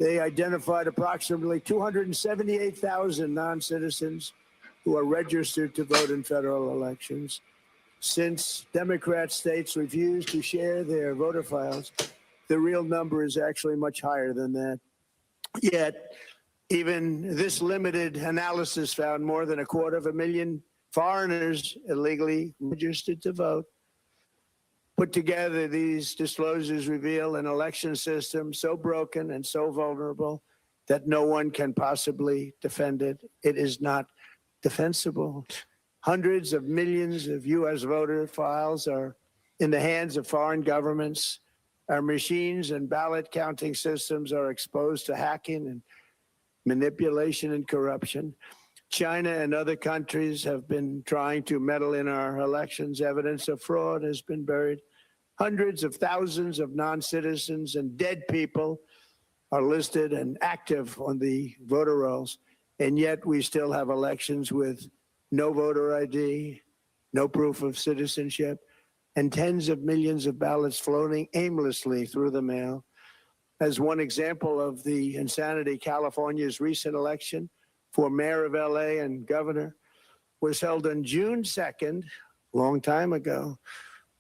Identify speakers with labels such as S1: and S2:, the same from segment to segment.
S1: They identified approximately 278,000 non-citizens who are registered to vote in federal elections. Since Democrat states refuse to share their voter files, the real number is actually much higher than that. Yet, even this limited analysis found more than 250,000 foreigners illegally registered to vote. Put together, these disclosures reveal an election system so broken and so vulnerable that no one can possibly defend it. It is not defensible. Hundreds of millions of U.S. voter files are in the hands of foreign governments. Our machines and ballot counting systems are exposed to hacking and manipulation and corruption. China and other countries have been trying to meddle in our elections. Evidence of fraud has been buried. Hundreds of thousands of non-citizens and dead people are listed and active on the voter rolls, and yet we still have elections with no voter ID, no proof of citizenship, and tens of millions of ballots floating aimlessly through the mail. As one example of the insanity, California's recent election for mayor of LA and governor was held on June 2nd, long time ago,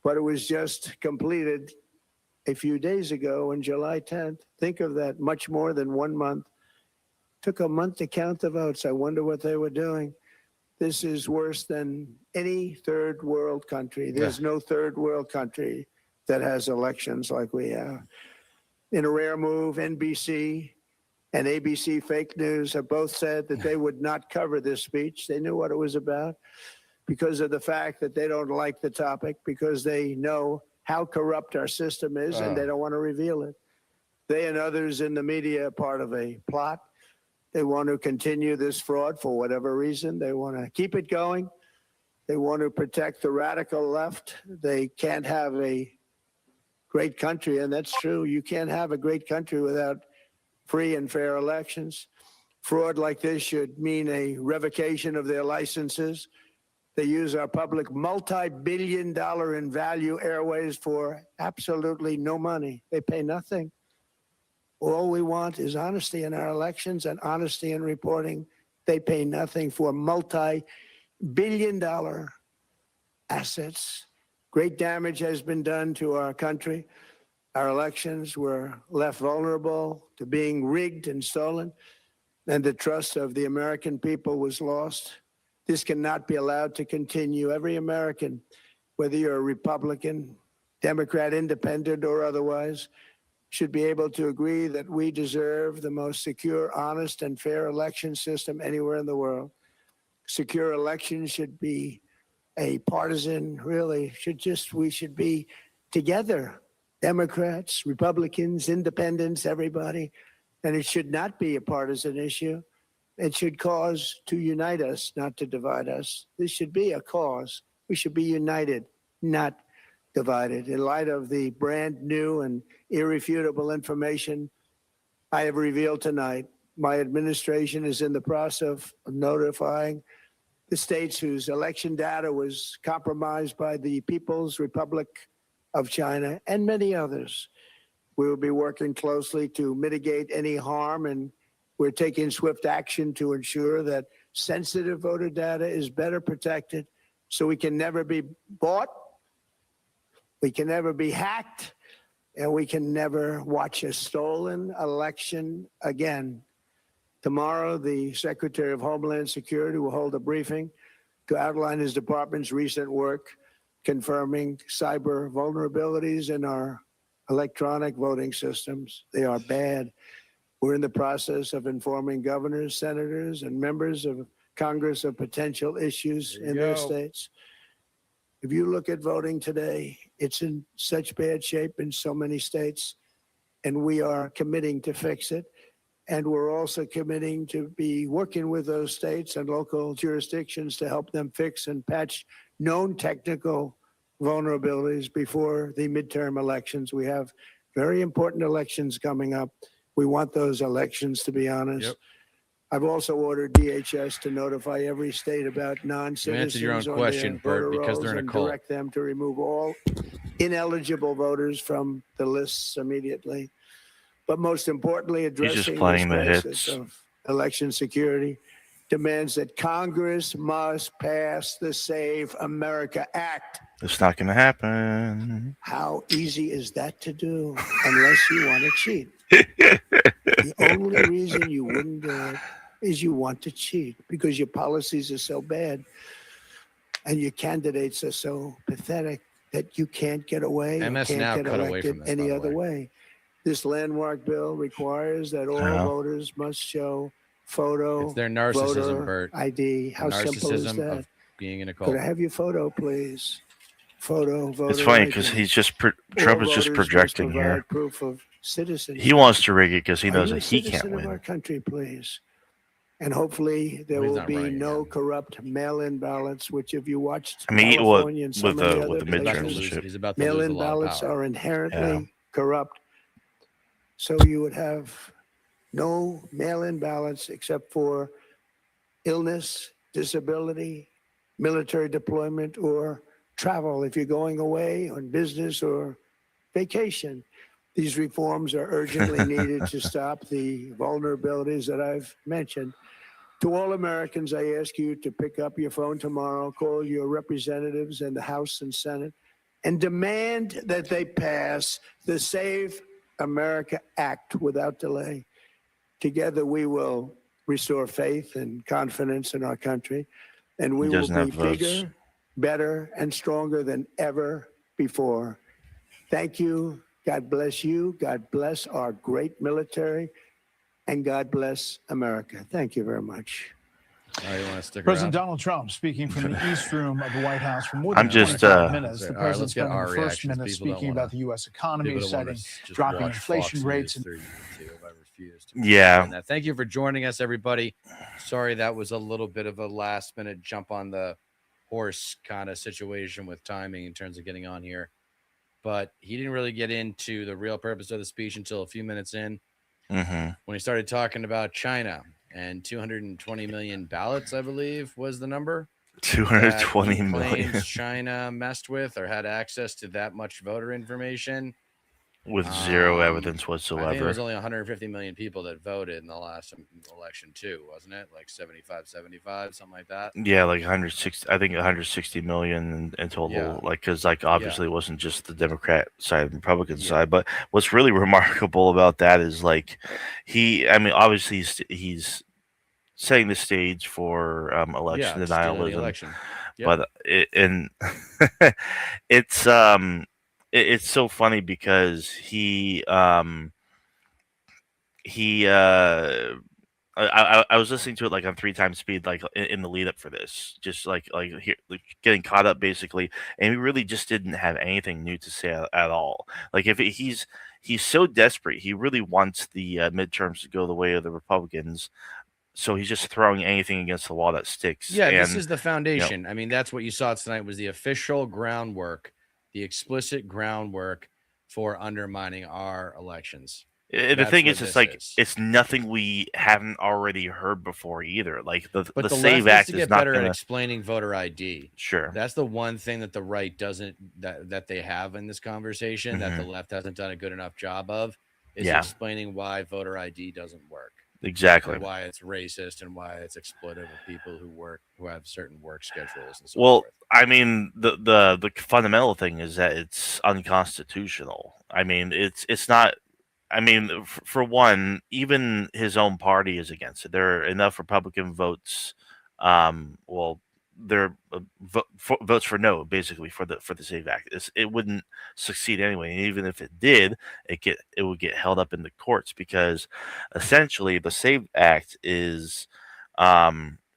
S1: but it was just completed a few days ago on July 10th. Think of that, much more than 1 month. Took a month to count the votes. I wonder what they were doing. This is worse than any third world country. There's no third world country that has elections like we have. In a rare move, NBC and ABC Fake News have both said that they would not cover this speech. They knew what it was about because of the fact that they don't like the topic, because they know how corrupt our system is and they don't want to reveal it. They and others in the media are part of a plot. They want to continue this fraud for whatever reason. They want to keep it going. They want to protect the radical left. They can't have a great country, and that's true. You can't have a great country without free and fair elections. Fraud like this should mean a revocation of their licenses. They use our public multi-billion-dollar in value airways for absolutely no money. They pay nothing. All we want is honesty in our elections and honesty in reporting. They pay nothing for multi-billion-dollar assets. Great damage has been done to our country. Our elections were left vulnerable to being rigged and stolen, and the trust of the American people was lost. This cannot be allowed to continue. Every American, whether you're a Republican, Democrat, Independent, or otherwise, should be able to agree that we deserve the most secure, honest, and fair election system anywhere in the world. Secure elections should be a partisan, really, we should be together, Democrats, Republicans, Independents, everybody, and it should not be a partisan issue. It should cause to unite us, not to divide us. This should be a cause. We should be united, not divided. In light of the brand new and irrefutable information I have revealed tonight, my administration is in the process of notifying the states whose election data was compromised by the People's Republic of China and many others. We will be working closely to mitigate any harm, and we're taking swift action to ensure that sensitive voter data is better protected so we can never be bought, we can never be hacked, and we can never watch a stolen election again. Tomorrow, the Secretary of Homeland Security will hold a briefing to outline his department's recent work confirming cyber vulnerabilities in our electronic voting systems. They are bad. We're in the process of informing governors, senators, and members of Congress of potential issues in their states. If you look at voting today, it's in such bad shape in so many states, and we are committing to fix it. And we're also committing to be working with those states and local jurisdictions to help them fix and patch known technical vulnerabilities before the midterm elections. We have very important elections coming up. We want those elections to be honest.
S2: Yep.
S1: I've also ordered DHS to notify every state about non-citizens
S2: answer your own question, Bert, because they're in a cult.
S1: Direct them to remove all ineligible voters from the lists immediately. but most importantly, addressing
S3: playing
S1: this
S3: the
S1: crisis
S3: hits.
S1: of election security demands that Congress must pass the Save America Act.
S3: It's not going to happen.
S1: How easy is that to do unless you want to cheat? The only reason you wouldn't do it is you want to cheat because your policies are so bad and your candidates are so pathetic that you can't get away or
S2: MS
S1: can't
S2: now
S1: get
S2: cut away
S1: elected
S2: from this, by
S1: any
S2: the
S1: other way. This landmark bill requires that all voters must show photo,
S2: It's their narcissism,
S1: voter
S2: Bert.
S1: ID. How simple is
S2: Narcissism
S1: that?
S2: of being in a cult.
S1: Could I have your photo, please? Photo, voter
S3: It's funny
S1: ID.
S3: because he's just Trump
S1: All
S3: is just
S1: voters
S3: projecting
S1: must provide
S3: here.
S1: proof of citizenship.
S3: He wants to rig it because he
S1: Are
S3: knows
S1: you a
S3: that he can't
S1: citizen of our
S3: win.
S1: country, please? And hopefully there
S2: Well, he's
S1: will
S2: not
S1: be
S2: running
S1: no
S2: again.
S1: corrupt mail-in ballots, which if you watched
S3: I mean,
S1: California and some
S3: with
S1: of the
S3: the
S1: other
S2: He's about to
S3: midterms and
S1: places,
S3: shit.
S2: he's about to lose a
S1: mail-in
S2: lot of
S1: ballots
S2: power.
S1: are inherently
S3: Yeah.
S1: corrupt. So you would have no mail-in ballots except for illness, disability, military deployment, or travel if you're going away on business or vacation. These reforms are urgently needed to stop the vulnerabilities that I've mentioned. To all Americans, I ask you to pick up your phone tomorrow, call your representatives in the House and Senate, and demand that they pass the Save America Act without delay. Together, we will restore faith and confidence in our country, and we
S3: He
S1: will
S3: doesn't
S1: be
S3: have votes.
S1: bigger, better, and stronger than ever before. Thank you. God bless you. God bless our great military. And God bless America. Thank you very much.
S2: Oh, you want to stick
S4: President
S2: around?
S4: Donald Trump speaking from the East Room of the White House for more than
S3: I'm just,
S4: 25 minutes.
S2: All
S4: The
S2: right,
S4: president
S2: let's get
S4: spent
S2: our
S4: the first
S2: reactions.
S4: minute
S2: People don't
S4: speaking
S2: wanna-
S4: about the U.S. economy,
S2: People don't want
S4: citing
S2: to just
S4: dropping
S2: watch
S4: inflation
S2: Fox
S4: rates.
S2: News through YouTube. I refuse to.
S3: Yeah.
S2: And thank you for joining us, everybody. Sorry that was a little bit of a last minute jump on the horse kind of situation with timing in terms of getting on here. But he didn't really get into the real purpose of the speech until a few minutes in
S3: Mm-hmm.
S2: when he started talking about China and 220 million ballots, I believe was the number.
S3: 220
S2: that he
S3: million
S2: claims China messed with or had access to that much voter information.
S3: with zero evidence
S2: I think it
S3: whatsoever.
S2: was only 150 million people that voted in the last election too, wasn't it? Like 75, something like that.
S3: Yeah, like 160. I think 160 million in total.
S2: Yeah.
S3: Like, because obviously it wasn't just the Democrat side, and Republican
S2: Yeah.
S3: side. But what's really remarkable about that is like I mean, obviously he's setting the stage for election
S2: stealing the
S3: denialism.
S2: election. Yep.
S3: But it's it's so funny because I was listening to it like on 3 times speed, like in the lead up for this, just like here, like getting caught up basically, and he really just didn't have anything new to say at all. Like he's so desperate, he really wants the midterms to go the way of the Republicans, so he's just throwing anything against the wall that sticks.
S2: Yeah,
S3: and,
S2: this is the foundation. I mean, that's what you saw tonight was the official groundwork, the explicit groundwork for undermining our elections.
S3: The
S2: That's
S3: thing
S2: what
S3: is, it's
S2: this
S3: like
S2: is.
S3: it's nothing we haven't already heard before either. Like the
S2: But the
S3: Save
S2: left
S3: Act
S2: needs to
S3: is
S2: get
S3: not
S2: better at
S3: gonna.
S2: explaining voter ID.
S3: Sure.
S2: That's the one thing that the right doesn't that they have in this conversation that the left hasn't done a good enough job of is
S3: Yeah.
S2: explaining why voter ID doesn't work.
S3: Exactly.
S2: And why it's racist and why it's exploitive of people who have certain work schedules and so
S3: Well,
S2: forth.
S3: I mean, the fundamental thing is that it's unconstitutional. I mean, it's not. I mean, for one, even his own party is against it. There are enough Republican votes. Well, there are votes for no, basically for the Save Act. It wouldn't succeed anyway. And even if it did, it would get held up in the courts because essentially the Save Act is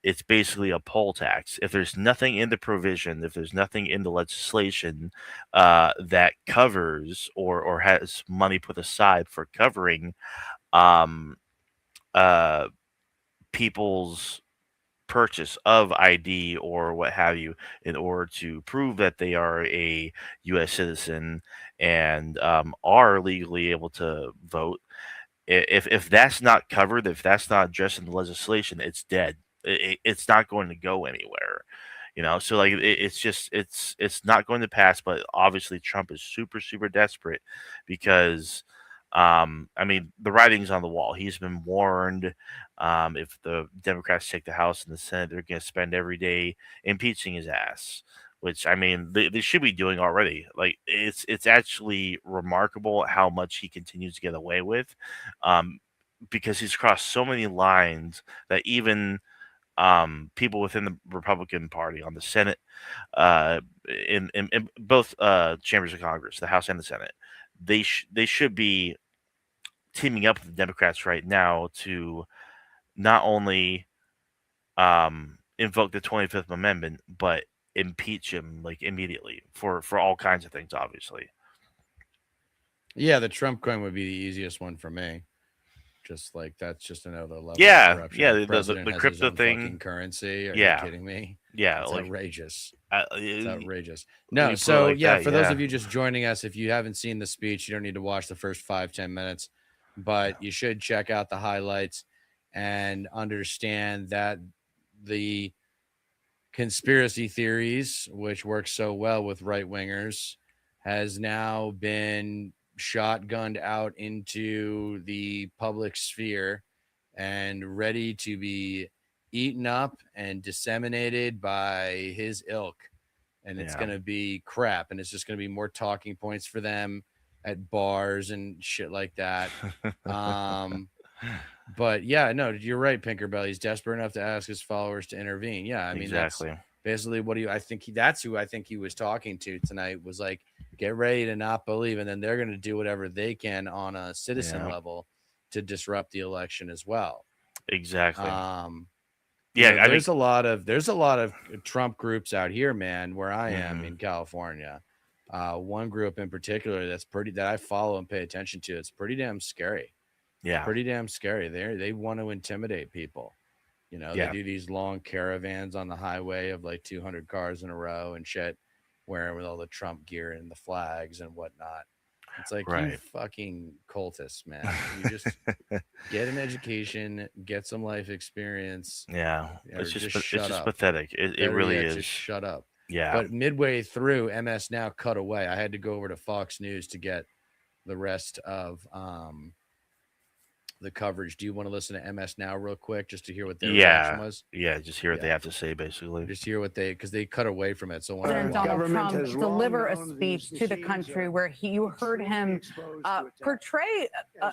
S3: it's basically a poll tax. If there's nothing in the provision, if there's nothing in the legislation that covers or has money put aside for covering people's purchase of ID or what have you in order to prove that they are a U.S. citizen and are legally able to vote. If that's not covered, if that's not addressed in the legislation, it's dead. It's not going to go anywhere, so like it's not going to pass. But obviously Trump is super desperate because I mean, the writing's on the wall. He's been warned. If the Democrats take the House and the Senate, they're going to spend every day impeaching his ass. Which, I mean, they should be doing already. Like, it's actually remarkable how much he continues to get away with, because he's crossed so many lines that even people within the Republican Party on the Senate, in both chambers of Congress, the House and the Senate, they should be teaming up with the Democrats right now to not only invoke the 25th Amendment, but impeach him like immediately for all kinds of things, obviously.
S2: Yeah, the Trump coin would be the easiest one for me. Just like that's just another level.
S3: Yeah,
S2: of corruption.
S3: yeah,
S2: The
S3: the
S2: president has his
S3: crypto
S2: own
S3: thing.
S2: fucking currency. Are
S3: Yeah.
S2: you kidding me?
S3: Yeah,
S2: It's
S3: like
S2: outrageous. It's outrageous. No,
S3: when you put it
S2: so
S3: like
S2: yeah,
S3: that,
S2: for those
S3: yeah.
S2: of you just joining us, if you haven't seen the speech, you don't need to watch the first 5-10 minutes, but you should check out the highlights and understand that the conspiracy theories, which work so well with right wingers, has now been shotgunned out into the public sphere and ready to be eaten up and disseminated by his ilk. And it's
S3: Yeah.
S2: going to be crap. And it's just going to be more talking points for them at bars and shit like that. But yeah, no, you're right, Pinkerbell. He's desperate enough to ask his followers to intervene. Yeah, I mean,
S3: exactly.
S2: that's basically what I think that's who I think he was talking to tonight, was like, get ready to not believe, and then they're going to do whatever they can on a citizen
S3: Yeah.
S2: level to disrupt the election as well.
S3: Exactly.
S2: Yeah,
S3: Yeah, I mean,
S2: there's a lot of Trump groups out here, man, where I am
S3: Mhm.
S2: in California. One group in particular that I follow and pay attention to. It's pretty damn scary.
S3: yeah,
S2: Pretty damn scary. They want to intimidate people. You know,
S3: Yeah.
S2: they do these long caravans on the highway of like 200 cars in a row and shit, wearing with all the Trump gear and the flags and whatnot. It's like, you
S3: Right.
S2: fucking cultists, man. You just get an education, get some life experience.
S3: yeah.
S2: Or
S3: It's just
S2: just shut up.
S3: pathetic. It
S2: Better
S3: really
S2: yet,
S3: is.
S2: just shut up.
S3: Yeah.
S2: But midway through, MS Now cut away. I had to go over to Fox News to get the rest of the coverage. Do you want to listen to MS Now real quick just to hear what their reaction was?
S3: Yeah, just hear what they
S2: Yeah.
S3: have to say, basically.
S2: Just hear what because they cut away from it. So when I
S1: President
S2: watch-
S1: Donald
S5: Donald
S1: Government
S5: Trump
S1: has long
S5: deliver a
S1: known that
S5: speech
S1: these
S5: to the
S1: machines
S5: country
S1: are
S5: where you heard him portray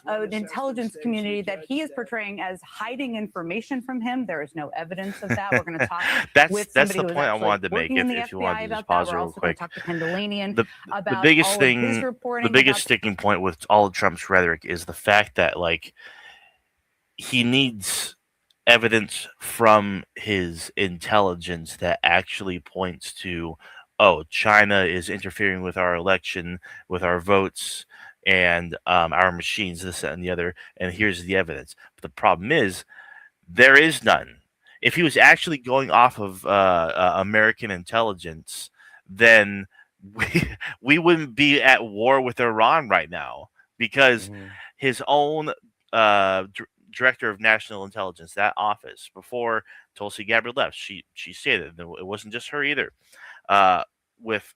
S5: an intelligence community that he is portraying as hiding information from him. There is no evidence of that. We're going to talk
S3: That's
S5: with
S3: the
S5: somebody who's
S3: point I
S5: actually
S3: wanted to make.
S5: working in the
S3: If you
S5: FBI
S3: wanted to just
S5: about
S3: pause
S5: that.
S3: it
S5: We're
S3: real
S5: also going
S3: quick.
S5: to talk to Ken Delanian
S3: The
S5: about
S3: biggest
S5: all of
S3: thing,
S5: his
S3: the
S5: reporting.
S3: biggest
S5: about
S3: sticking point with all of Trump's rhetoric is the fact that like he needs evidence from his intelligence that actually points to, oh, China is interfering with our election, with our votes, and our machines, this, that, and the other, and here's the evidence. But the problem is, there is none. If he was actually going off of American intelligence, then we wouldn't be at war with Iran right now, because
S2: Mhm.
S3: his own director of national intelligence, that office, before Tulsi Gabbard left, she stated that it wasn't just her either, with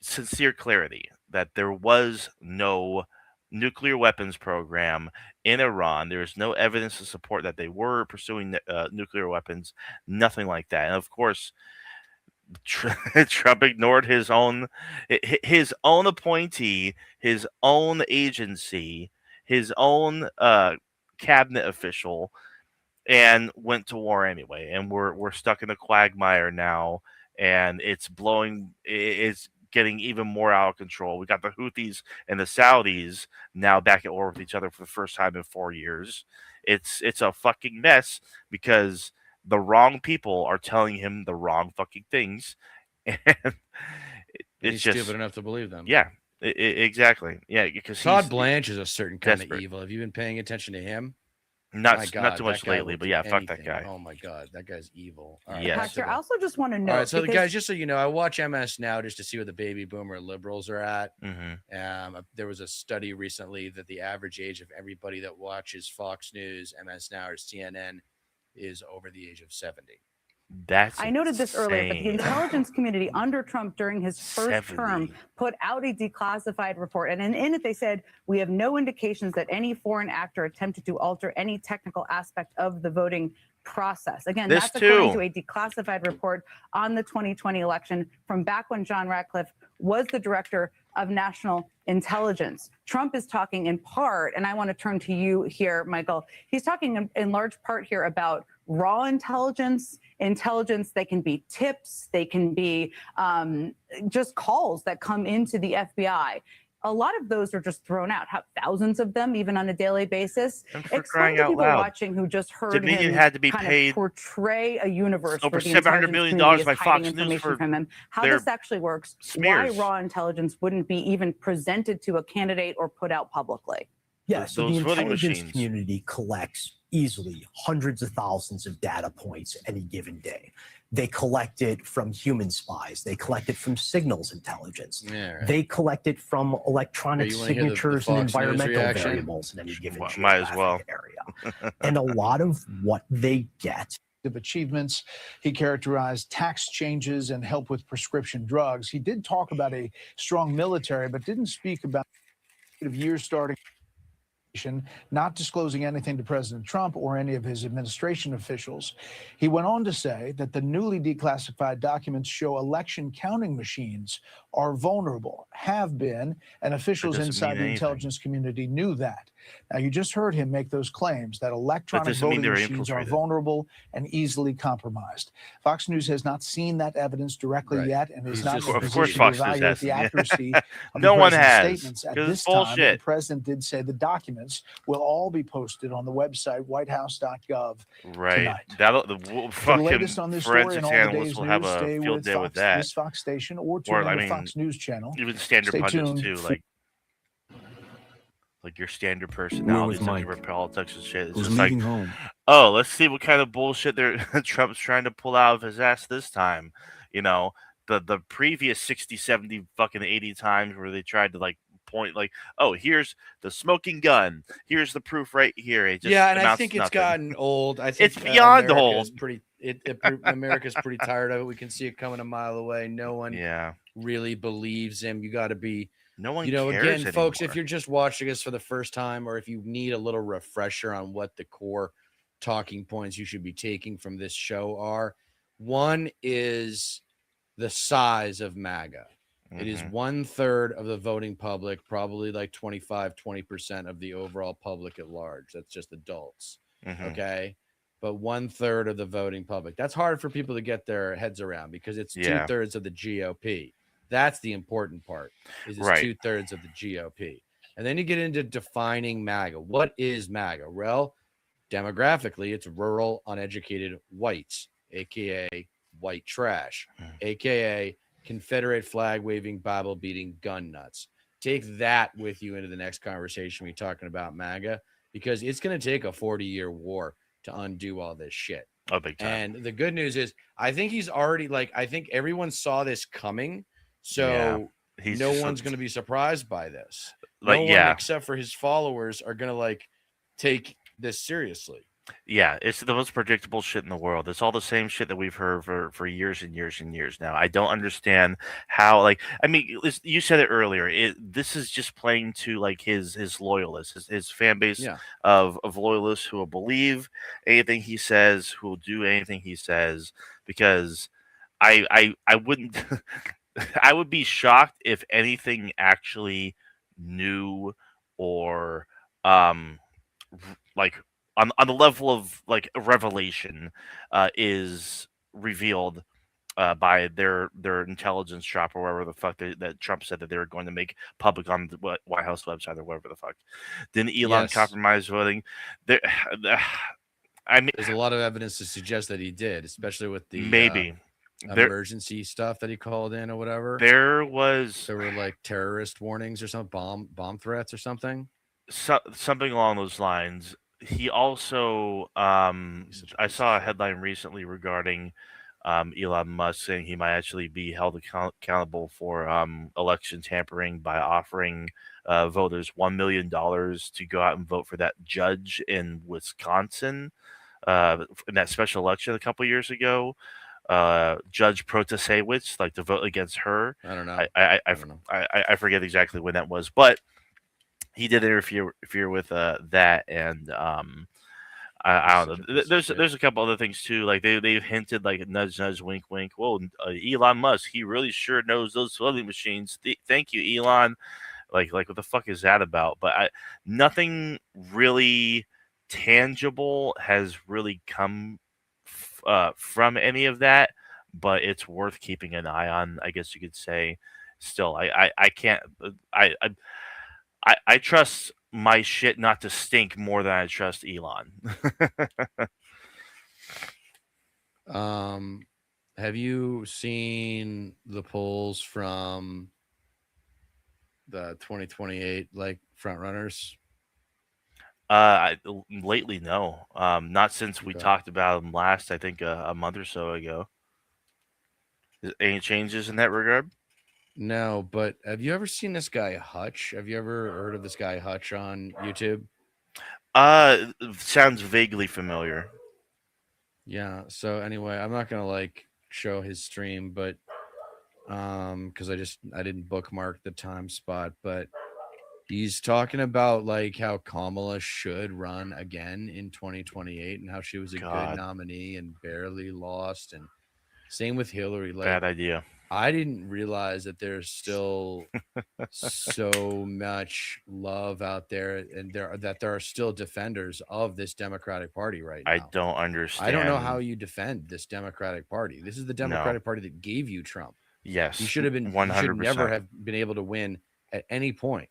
S3: sincere clarity, that there was no nuclear weapons program in Iran. There is no evidence to support that they were pursuing nuclear weapons, nothing like that. And of course, Trump ignored his own appointee, his own agency, his own cabinet official, and went to war anyway. And we're stuck in a quagmire now, and it's getting even more out of control. We got the Houthis and the Saudis now back at war with each other for the first time in 4 years. It's a fucking mess because the wrong people are telling him the wrong fucking things, and
S2: He's
S3: it's just
S2: stupid enough to believe them.
S3: yeah, exactly. Yeah, because
S2: Todd Blanche is a certain kind
S3: desperate.
S2: of evil. Have you been paying attention to him?
S3: not
S2: My God,
S3: not too much
S2: that guy
S3: lately,
S2: will
S3: but
S2: do
S3: yeah, fuck that
S2: anything.
S3: guy.
S2: Oh my God, that guy's evil. All
S3: Yes.
S2: back to
S5: Pastor,
S2: the-
S5: I also just want to know.
S2: All right, so the
S5: because-
S2: guys, just so you know, I watch MS Now just to see where the baby boomer liberals are at.
S3: Mm-hmm.
S2: There was a study recently that the average age of everybody that watches Fox News, MS Now, or CNN is over the age of 70.
S3: That's
S5: I noted this earlier, but the
S3: insane.
S5: intelligence community under Trump during his first
S3: 70.
S5: term put out a declassified report. And in it, they said, we have no indications that any foreign actor attempted to alter any technical aspect of the voting process. Again,
S3: This
S5: that's according
S3: too.
S5: to a declassified report on the 2020 election from back when John Ratcliffe was the director of national intelligence. Trump is talking in part, and I want to turn to you here, Michael. He's talking in large part here about raw intelligence that can be tips, they can be just calls that come into the FBI. A lot of those are just thrown out. Thousands of them, even on a daily basis.
S3: And for
S5: Explain
S3: crying
S5: to
S3: out
S5: people
S3: loud,
S5: watching who just heard
S3: Dominion
S5: him
S3: had to be
S5: kind
S3: paid
S5: of portray a universe
S3: over
S5: where the
S3: $700
S5: intelligence
S3: million
S5: community is
S3: by
S5: hiding
S3: Fox News
S5: information
S3: for
S5: from him. How
S3: their
S5: this actually works,
S3: smears.
S5: why raw intelligence wouldn't be even presented to a candidate or put out publicly.
S6: Yeah, so the
S3: Those voting
S6: intelligence
S3: machines.
S6: community collects easily hundreds of thousands of data points any given day. They collect it from human spies. They collect it from signals intelligence.
S2: Yeah, right.
S6: They collect it from electronic
S2: you wanna hear the
S6: signatures
S2: Fox
S6: and
S2: News
S6: environmental
S2: reaction?
S6: variables in any given
S3: Might as well.
S6: geographic area. And a lot of what they get
S4: Of achievements. He characterized tax changes and help with prescription drugs. He did talk about a strong military, but didn't speak about years starting, not disclosing anything to President Trump or any of his administration officials. He went on to say that the newly declassified documents show election counting machines are vulnerable, have been, and officials
S3: doesn't
S4: inside
S3: mean
S4: the
S3: anything.
S4: intelligence community knew that. Now, you just heard him make those claims that electronic
S3: doesn't mean
S4: voting
S3: they're
S4: machines are
S3: infiltrated.
S4: vulnerable and easily compromised. Fox News has not seen that evidence directly
S2: Right.
S4: yet and is
S2: He's
S4: not
S2: just-
S4: in a
S2: Of
S4: position
S3: course
S4: to
S3: Fox News
S4: evaluate
S3: hasn't,
S4: the
S3: yeah.
S4: accuracy of
S3: No
S4: the
S3: one
S4: president's
S3: has,
S4: statements. At
S3: 'cause
S4: this
S3: it's
S4: time, the
S3: bullshit.
S4: president did say the documents will all be posted on the website whitehouse.gov.
S3: Right.
S4: tonight.
S3: That'll
S4: For the
S3: fucking
S4: latest on this story
S3: forensics
S4: and all the
S3: analysts
S4: day's
S3: will have
S4: news,
S3: a
S4: stay
S3: field
S4: with
S3: day with
S4: Fox,
S3: that.
S4: this Fox station or tune
S3: Or,
S4: in
S3: I
S4: to
S3: mean,
S4: Fox News channel.
S3: Even standard
S4: Stay
S3: pundits
S4: tuned
S3: too,
S4: for-
S3: like your standard personalities
S7: with
S3: that
S7: Mike,
S3: cover politics and shit. It's
S7: who's
S3: just like,
S7: leaving home.
S3: oh, let's see what kind of bullshit Trump's trying to pull out of his ass this time. You know, the previous 60, 70, fucking 80 times where they tried to like point like, oh, here's the smoking gun. Here's the proof right here. It just
S2: Yeah, and I
S3: amounts
S2: think
S3: to
S2: it's
S3: nothing.
S2: gotten old. I think
S3: It's beyond
S2: America
S3: old.
S2: is pretty. America's pretty tired of it. We can see it coming a mile away. No one
S3: Yeah.
S2: really believes him. You got to be.
S3: No one
S2: You know,
S3: cares
S2: again, folks, if
S3: anymore.
S2: you're just watching us for the first time, or if you need a little refresher on what the core talking points you should be taking from this show are, one is the size of MAGA. It is
S3: Mhm.
S2: 1/3 of the voting public, probably like 20% of the overall public at large. That's just adults.
S3: Mhm.
S2: Okay. But 1/3 of the voting public. That's hard for people to get their heads around because it's
S3: Yeah.
S2: 2/3 of the GOP. That's the important part. Is it's
S3: Right.
S2: 2/3 of the GOP. And then you get into defining MAGA. What is MAGA? Well, demographically, it's rural, uneducated whites, aka white trash, aka Confederate flag waving, Bible beating gun nuts. Take that with you into the next conversation we're talking about MAGA, because it's going to take a 40-year war to undo all this shit.
S3: Oh, big time.
S2: And the good news is, I think he's already I think everyone saw this coming. So
S3: He's
S2: no
S3: just
S2: one's going to be surprised by this.
S3: like,
S2: No one
S3: yeah.
S2: except for his followers are going to take this seriously.
S3: Yeah, it's the most predictable shit in the world. It's all the same shit that we've heard for years and years and years now. I don't understand how, I mean, you said it earlier. This is just playing to his loyalists, his fan base
S2: Yeah.
S3: of loyalists who will believe anything he says, who will do anything he says. Because I wouldn't, I would be shocked if anything actually new or on the level of a revelation is revealed by their intelligence shop or wherever the fuck that Trump said that they were going to make public on the White House website or whatever the fuck. Didn't Elon
S2: Yes.
S3: compromise voting? There, I mean,
S2: There's a lot of evidence to suggest that he did, especially with the
S3: maybe there
S2: emergency stuff that he called in or whatever.
S3: there was
S2: There were terrorist warnings or something, bomb threats or something.
S3: something along those lines. He also, I saw a headline recently regarding Elon Musk saying he might actually be held accountable for election tampering by offering voters $1 million to go out and vote for that judge in Wisconsin in that special election a couple years ago. Judge Protasewicz, like to vote against her.
S2: I don't know.
S3: I
S2: don't know.
S3: I forget exactly when that was, but he did interfere with that, and I don't
S2: Such a
S3: know.
S2: piece of
S3: There's
S2: shit.
S3: a couple other things too. Like they've hinted like nudge nudge wink wink. Well, Elon Musk, he really sure knows those voting machines. Thank you, Elon. Like what the fuck is that about? But nothing really tangible has really come from any of that. But it's worth keeping an eye on, I guess you could say. Still, I can't. I trust my shit not to stink more than I trust Elon.
S2: Have you seen the polls from the 2028 like front runners?
S3: Lately, no. Not since we
S2: Okay.
S3: talked about him last. I think a month or so ago. Any changes in that regard?
S2: No, but have you ever seen this guy Hutch? Have you ever heard of this guy Hutch on YouTube?
S3: Sounds vaguely familiar.
S2: Yeah. So anyway, I'm not gonna like show his stream, but because I didn't bookmark the time spot, but he's talking about like how Kamala should run again in 2028 and how she was a
S3: God.
S2: good nominee and barely lost, and same with Hillary. Like,
S3: Bad idea.
S2: I didn't realize that there's still so much love out there, and there are still defenders of this Democratic Party right now.
S3: I don't understand.
S2: I don't know how you defend this Democratic Party. This is the Democratic Party that gave you Trump.
S3: Yes,
S2: He should have been.
S3: 100%.
S2: He should never have been able to win at any point.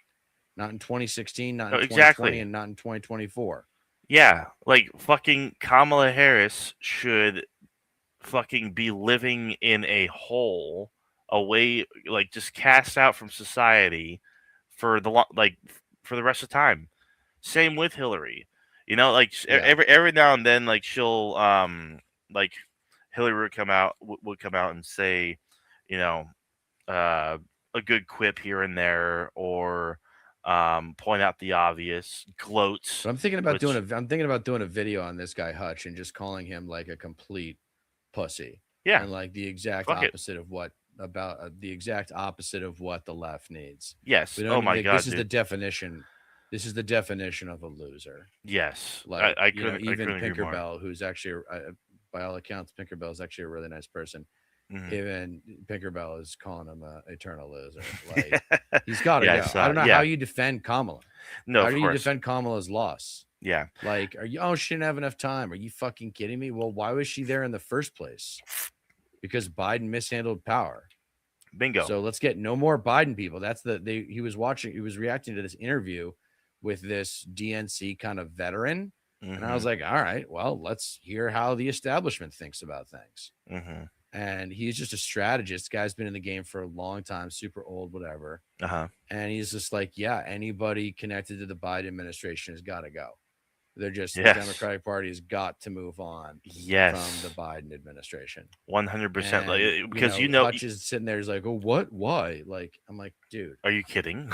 S2: Not in 2016, not in
S3: No,
S2: 2020,
S3: exactly.
S2: and not in 2024.
S3: Yeah, like fucking Kamala Harris should fucking be living in a hole away, like just cast out from society for for the rest of time. Same with Hillary. You know, like
S2: Yeah.
S3: every now and then, like she'll like Hillary would come out and say, you know, a good quip here and there, or point out the obvious, gloats.
S2: But I'm thinking about
S3: which-
S2: doing a video on this guy Hutch and just calling him like a complete pussy.
S3: Yeah,
S2: And like the exact
S3: Fuck it.
S2: opposite of what the exact opposite of what the left needs.
S3: yes.
S2: We don't
S3: Oh
S2: even
S3: my
S2: think-
S3: god,
S2: this is the
S3: dude.
S2: definition. This is the definition of a loser.
S3: Yes,
S2: Like
S3: I
S2: you know,
S3: couldn't. I
S2: even
S3: couldn't agree more.
S2: Tinkerbell, who's actually by all accounts, Tinkerbell is actually a really nice person.
S3: Mhm.
S2: Even Tinkerbell is calling him an eternal loser. Like he's got to
S3: Yes,
S2: go. I don't know
S3: yeah.
S2: how you defend Kamala.
S3: No,
S2: How
S3: of
S2: do you
S3: course.
S2: defend Kamala's loss?
S3: Yeah,
S2: Like, are you? Oh, she didn't have enough time. Are you fucking kidding me? Well, why was she there in the first place? Because Biden mishandled power.
S3: bingo.
S2: So let's get no more Biden people. That's he was reacting to this interview with this DNC kind of veteran. And I was like, all right, well, let's hear how the establishment thinks about things.
S3: Mm-hmm.
S2: And he's just a strategist. Guy's been in the game for a long time, super old, whatever.
S3: Uh-huh.
S2: And he's just like, yeah, anybody connected to the Biden administration has got to go. They're just
S3: Yes.
S2: the Democratic Party has got to move on
S3: Yes,
S2: from the Biden administration.
S3: 100%. Like,
S2: And,
S3: because
S2: Hutch is sitting there, he's like, oh, what? Why? Like, I'm like, dude.
S3: are you kidding?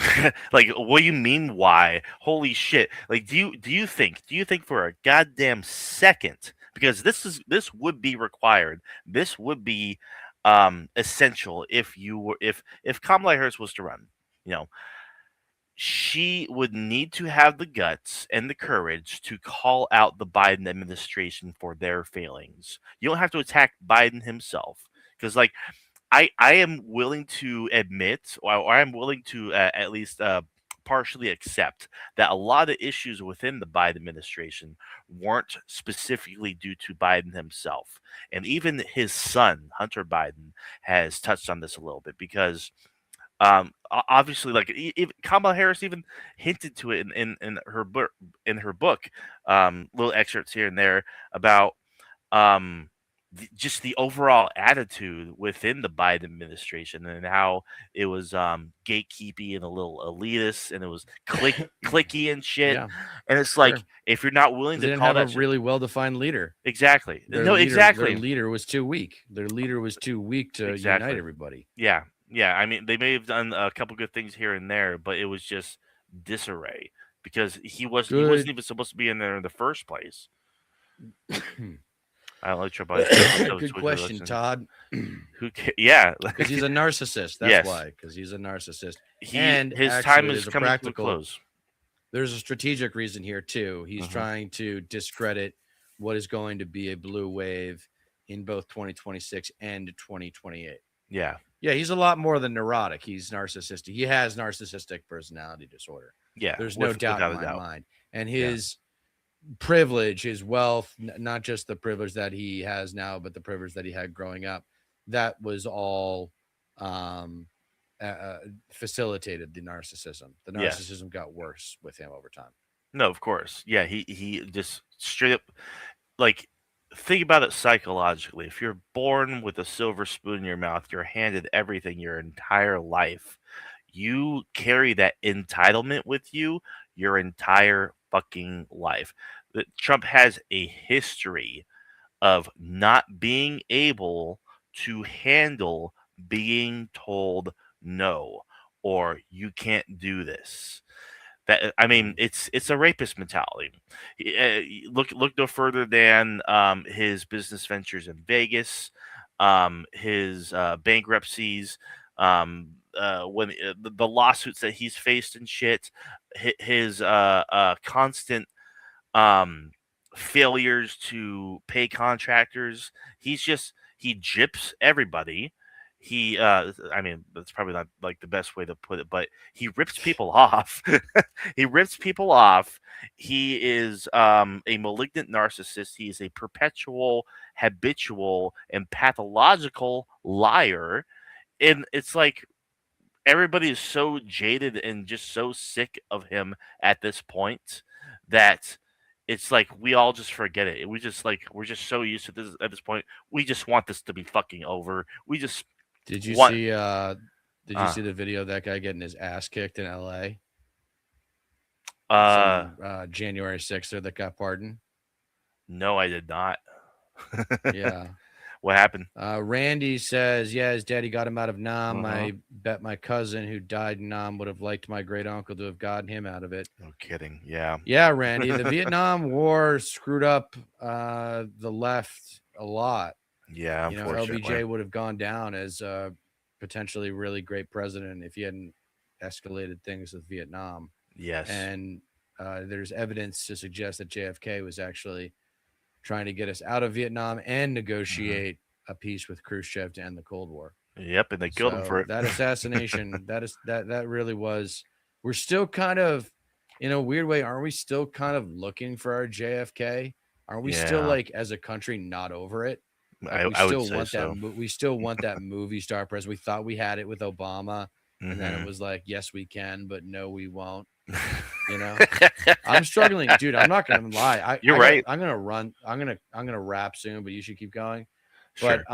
S3: Like, what do you mean? Why? Holy shit! Like, do you think for a goddamn second? Because this would be required. This would be essential if Kamala Harris was to run. You know, she would need to have the guts and the courage to call out the Biden administration for their failings. You don't have to attack Biden himself, because like I am willing to admit, or I'm willing to at least partially accept that a lot of issues within the Biden administration weren't specifically due to Biden himself, and even his son Hunter Biden has touched on this a little bit, because obviously, like Kamala Harris even hinted to it in her book, little excerpts here and there about just the overall attitude within the Biden administration, and how it was gatekeepy and a little elitist, and it was clicky and shit.
S2: Yeah.
S3: And it's like,
S2: Sure.
S3: if you're not willing
S2: They
S3: to
S2: didn't
S3: call
S2: have
S3: that
S2: a really well-defined leader.
S3: exactly,
S2: Their
S3: no,
S2: leader-
S3: exactly,
S2: Their leader was too weak. Their leader was too weak to
S3: Exactly.
S2: unite everybody.
S3: yeah. I mean, they may have done a couple good things here and there, but it was just disarray, because he wasn't
S2: Good.
S3: even supposed to be in there in the first place. I don't like Trump on his show,
S2: Good
S3: so we
S2: question,
S3: listen.
S2: Todd.
S3: Who yeah,
S2: Because he's a narcissist. That's
S3: Yes.
S2: why. Because he's a narcissist.
S3: he
S2: And
S3: his
S2: actually,
S3: time is
S2: there's a
S3: coming to a
S2: practical-
S3: close.
S2: There's a strategic reason here too. He's
S3: Mhm.
S2: trying to discredit what is going to be a blue wave in both 2026 and 2028.
S3: Yeah,
S2: Yeah, he's a lot more than neurotic. He's narcissistic. He has narcissistic personality disorder.
S3: yeah.
S2: There's no doubt
S3: without
S2: in
S3: a
S2: my
S3: doubt.
S2: mind. And his privilege, his wealth, not just the privilege that he has now, but the privilege that he had growing up, that was all facilitated the narcissism. The
S3: Yes.
S2: narcissism got worse with him over time.
S3: No, of course. Yeah, he just straight up like think about it psychologically. If you're born with a silver spoon in your mouth, you're handed everything your entire life. You carry that entitlement with you your entire fucking life. Trump has a history of not being able to handle being told no or you can't do this. That I mean, it's a rapist mentality. Look no further than his business ventures in Vegas, his bankruptcies, when the lawsuits that he's faced and shit, his constant um, failures to pay contractors. He gyps everybody. I mean, that's probably not like the best way to put it, but he rips people off. He rips people off. He is a malignant narcissist. He is a perpetual, habitual, and pathological liar. And it's like everybody is so jaded and just so sick of him at this point that it's like we all just forget it. We're just so used to this at this point. We just want this to be fucking over. We just
S2: Did you
S3: What?
S2: see did you see the video of that guy getting his ass kicked in LA? January 6th that got pardoned.
S3: No, I did not.
S2: Yeah.
S3: What happened?
S2: Randy says, yeah, his daddy got him out of Nam.
S3: Uh-huh.
S2: I bet my cousin who died in Nam would have liked my great uncle to have gotten him out of it.
S3: No kidding. Yeah.
S2: Yeah, Randy, the Vietnam War screwed up the left a lot.
S3: Yeah,
S2: You know,
S3: unfortunately.
S2: LBJ would have gone down as a potentially really great president if he hadn't escalated things with Vietnam.
S3: Yes.
S2: And there's evidence to suggest that JFK was actually trying to get us out of Vietnam and negotiate a peace with Khrushchev to end the Cold War.
S3: Yep, and they killed him
S2: So
S3: for it.
S2: that assassination, that really was. We're still kind of, in a weird way, aren't we still kind of looking for our JFK? Aren't we still
S3: Yeah.
S2: like as a country not over it? Like,
S3: I
S2: we still
S3: would say
S2: want
S3: so.
S2: that. We still want that movie star president. We thought we had it with Obama, and then it
S3: Mhm.
S2: was like, yes, we can, but no, we won't. You know, I'm struggling, dude. I'm not gonna lie.
S3: You're right.
S2: I'm gonna run. I'm gonna wrap soon, but you should keep going.
S3: Sure.
S2: But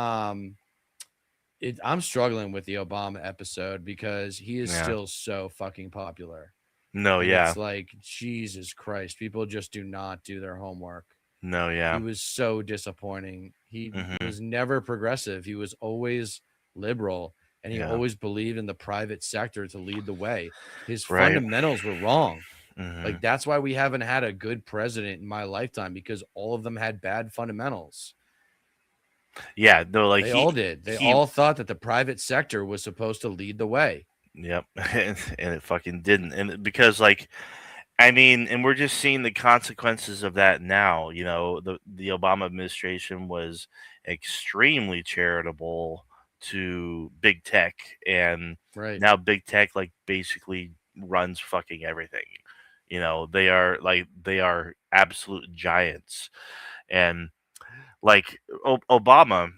S2: I'm struggling with the Obama episode because he is
S3: Yeah.
S2: still so fucking popular.
S3: No,
S2: And
S3: yeah.
S2: it's like Jesus Christ, people just do not do their homework.
S3: No, yeah.
S2: He was so disappointing. He
S3: Mhm.
S2: was never progressive. He was always liberal, and he
S3: Yeah.
S2: always believed in the private sector to lead the way. His
S3: Right.
S2: fundamentals were wrong.
S3: Mhm.
S2: Like that's why we haven't had a good president in my lifetime, because all of them had bad fundamentals.
S3: Yeah, no, like
S2: They all did. They
S3: he-
S2: all thought that the private sector was supposed to lead the way.
S3: Yep, and it fucking didn't, and because like, I mean, and we're just seeing the consequences of that now. You know, the Obama administration was extremely charitable to big tech, and
S2: Right.
S3: now big tech like basically runs fucking everything. You know, they are absolute giants, and like Obama.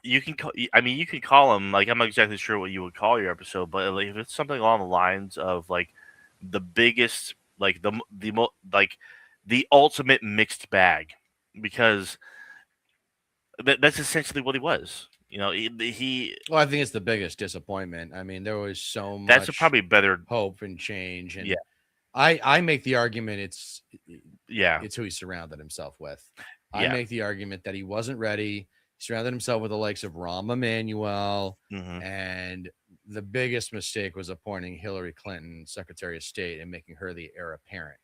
S3: You can call, I mean, you can call him like I'm not exactly sure what you would call your episode, but like if it's something along the lines of like the biggest, like like the ultimate mixed bag, because that's essentially what he was. You know, he
S2: Well, I think it's the biggest disappointment. I mean, there was so much
S3: that's probably better.
S2: hope and change. And
S3: Yeah.
S2: I make the argument
S3: Yeah,
S2: it's who he surrounded himself with. I
S3: Yeah.
S2: make the argument that he wasn't ready. He surrounded himself with the likes of Rahm Emanuel,
S3: hmm
S2: and the biggest mistake was appointing Hillary Clinton Secretary of State and making her the heir apparent.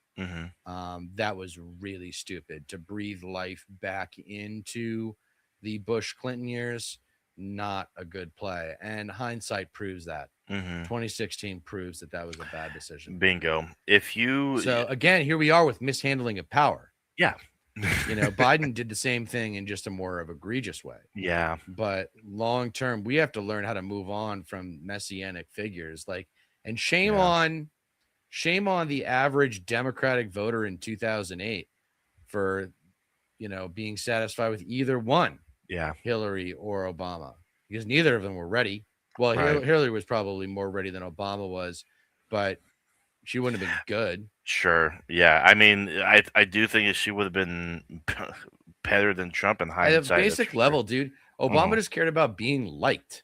S2: That was really stupid to breathe life back into the Bush Clinton years. Not a good play. And hindsight proves that. 2016 proves that was a bad decision.
S3: Bingo. If you
S2: So again, here we are with mishandling of power.
S3: yeah.
S2: Biden did the same thing in just a more of egregious way.
S3: Yeah.
S2: But long term, we have to learn how to move on from messianic figures. And shame on the average Democratic voter in 2008 for, being satisfied with either one,
S3: Yeah.
S2: Hillary or Obama, because neither of them were ready. Well,
S3: Right.
S2: Hillary was probably more ready than Obama was, but she wouldn't have been good.
S3: Sure. Yeah. I mean, I do think that she would have been better than Trump in
S2: At a
S3: hindsight. that's
S2: basic
S3: for sure.
S2: level, dude, Obama
S3: Mhm.
S2: just cared about being liked.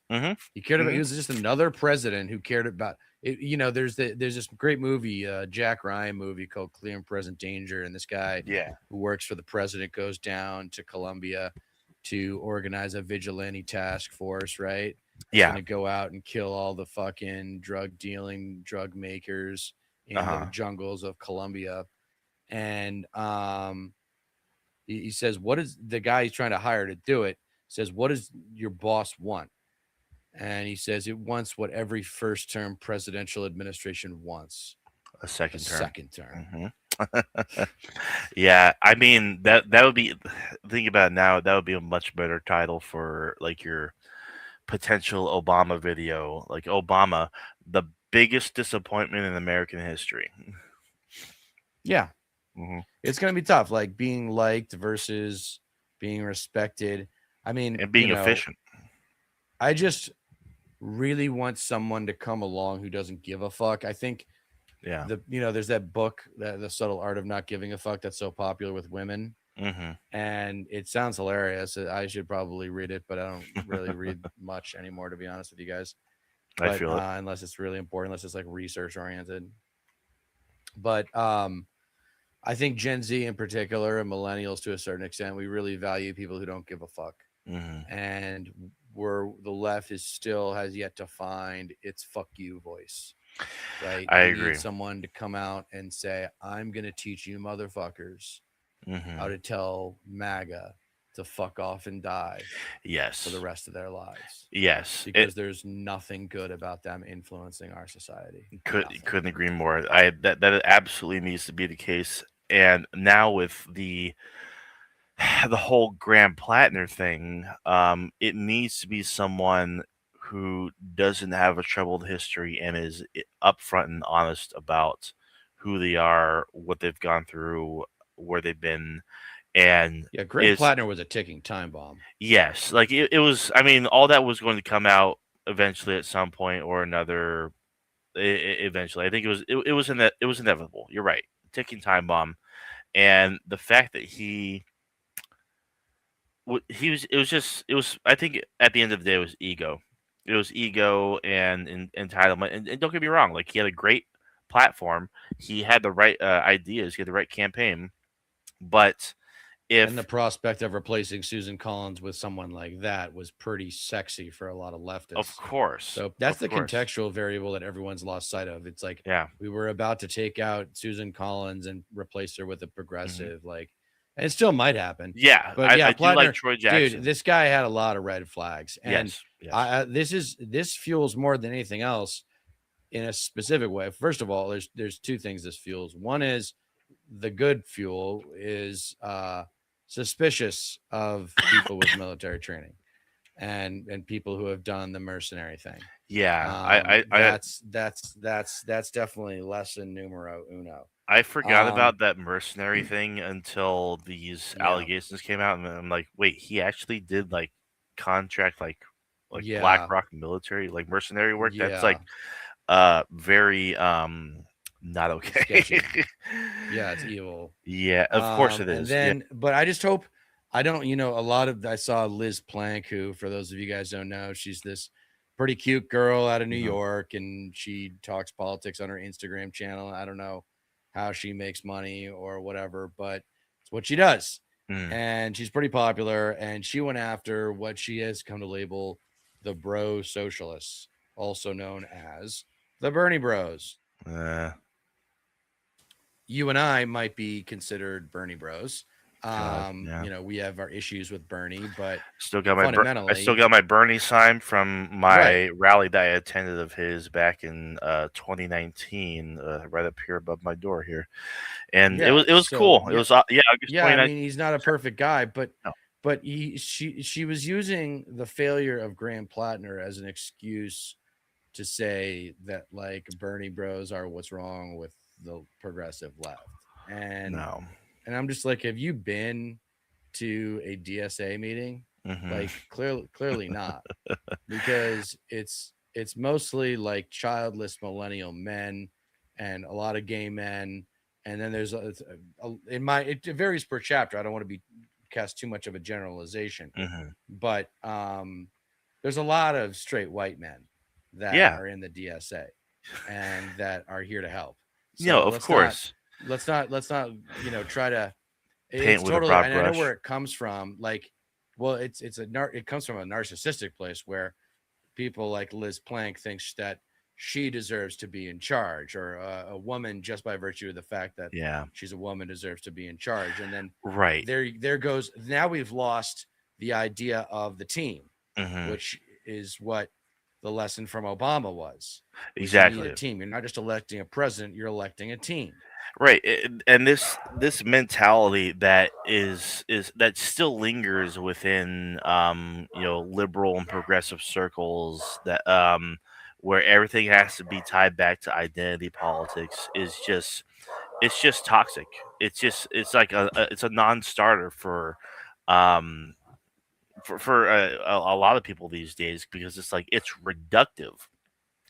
S2: He cared about. He was just another president who cared about it. There's this great movie, Jack Ryan movie called Clear and Present Danger, and this guy
S3: Yeah.
S2: who works for the president goes down to Colombia to organize a vigilante task force, right?
S3: Yeah.
S2: Going to go out and kill all the fucking drug dealing drug makers in the jungles of Colombia. And he says, what is the guy he's trying to hire to do it? Says, what does your boss want? And he says, it wants what every first term presidential administration wants.
S3: A second term.
S2: Second term.
S3: Yeah. I mean, that would be, think about it now, that would be a much better title for like your potential Obama video. Like Obama, the biggest disappointment in American history.
S2: Yeah. It's going to be tough. Like being liked versus being respected. I mean,
S3: And being efficient.
S2: I just really want someone to come along who doesn't give a fuck. I think there's that book, The Subtle Art of Not Giving a Fuck, that's so popular with women. And it sounds hilarious. I should probably read it, but I don't really read much anymore, to be honest with you guys.
S3: I feel it.
S2: Unless it's really important, unless it's like research oriented. But I think Gen Z in particular and millennials to a certain extent, we really value people who don't give a fuck. And where the left has yet to find its fuck you voice. Right.
S3: I
S2: You
S3: agree.
S2: need someone to come out and say, I'm going to teach you motherfuckers how to tell MAGA to fuck off and die
S3: Yes.
S2: for the rest of their lives.
S3: Yes.
S2: Because there's nothing good about them influencing our society.
S3: Couldn't agree more. That absolutely needs to be the case. And now with the whole Graham Plattner thing, it needs to be someone who doesn't have a troubled history and is upfront and honest about who they are, what they've gone through, where they've been. And
S2: yeah, Graham Plattner was a ticking time bomb.
S3: Yes, like it was. I mean, all that was going to come out eventually at some point or another. Eventually, I think it was inevitable. You're right, ticking time bomb, and the fact that he was. It was. I think at the end of the day, it was ego. It was ego and entitlement. And don't get me wrong, like he had a great platform. He had the right ideas. He had the right campaign, but.
S2: And the prospect of replacing Susan Collins with someone like that was pretty sexy for a lot of leftists.
S3: Of course.
S2: So that's the contextual variable that everyone's lost sight of. It's like, we were about to take out Susan Collins and replace her with a progressive, and it still might happen.
S3: Yeah.
S2: But
S3: I
S2: Plattner,
S3: do like Troy Jackson.
S2: Dude, this guy had a lot of red flags. And
S3: yes.
S2: This fuels more than anything else in a specific way. First of all, there's two things this fuels. One is the good fuel is, suspicious of people with military training and people who have done the mercenary thing.
S3: Yeah.
S2: That's definitely lesson numero uno.
S3: I forgot about that mercenary thing until these allegations came out, and I'm like, wait, he actually did like contract like BlackRock military, like mercenary work. That's like very not okay.
S2: Yeah, it's evil.
S3: Yeah, of course it is.
S2: And then, but I just hope I saw Liz Plank, who, for those of you guys don't know, she's this pretty cute girl out of New York, and she talks politics on her Instagram channel. I don't know how she makes money or whatever, but it's what she does. And she's pretty popular, and she went after what she has come to label the bro socialists, also known as the Bernie Bros. you and I might be considered Bernie bros.
S3: Yeah.
S2: You know, we have our issues with Bernie, but
S3: Still got my I
S2: fundamentally,
S3: still got my Bernie sign from my
S2: Right.
S3: rally that I attended of his back in 2019, right up here above my door here, and
S2: yeah.
S3: it was
S2: So
S3: cool. It
S2: yeah,
S3: was August
S2: yeah. I
S3: 29th.
S2: mean, he's not a perfect guy, but
S3: No.
S2: she was using the failure of Graham Plattner as an excuse to say that like Bernie bros are what's wrong with the progressive left. And
S3: No.
S2: I'm just like, have you been to a DSA meeting?
S3: Mhm.
S2: Like clearly not, because it's mostly like childless millennial men and a lot of gay men. And then there's it varies per chapter. I don't want to be cast too much of a generalization,
S3: Mhm.
S2: but there's a lot of straight white men that
S3: Yeah.
S2: are in the DSA and that are here to help.
S3: You know,
S2: So
S3: of course,
S2: let's not you know, try to,
S3: paint
S2: it's
S3: with a
S2: totally,
S3: broad
S2: and I know
S3: brush.
S2: where it comes from. Like, well, it comes from a narcissistic place where people like Liz Plank thinks that she deserves to be in charge, or a woman, just by virtue of the fact that
S3: Yeah.
S2: she's a woman, deserves to be in charge. And then
S3: Right.
S2: there goes, now we've lost the idea of the team,
S3: Mhm.
S2: which is what the lesson from Obama was. You need
S3: Exactly.
S2: a team. You're not just electing a president, you're electing a team.
S3: Right, and this mentality that is that still lingers within liberal and progressive circles, that where everything has to be tied back to identity politics, is just, it's just toxic. It's like it's a non-starter for um a lot of people these days, because it's like it's reductive.